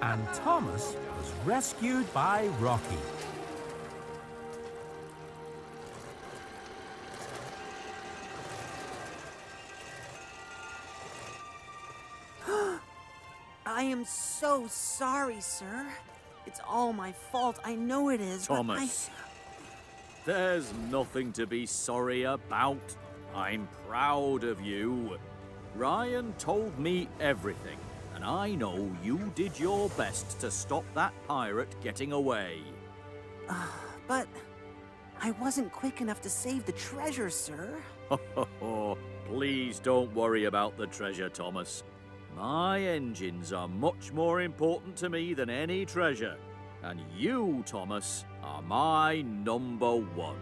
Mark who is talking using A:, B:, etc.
A: and Thomas was rescued by Rocky.
B: I am so sorry, sir. It's all my fault. I know it is.
C: Thomas, there's nothing to be sorry about. I'm proud of you. Ryan told me everything, and I know you did your best to stop that pirate getting away.
B: But I wasn't quick enough to save the treasure, sir.
C: Please don't worry about the treasure, Thomas. My engines are much more important to me than any treasure, and you, Thomas, are my number one.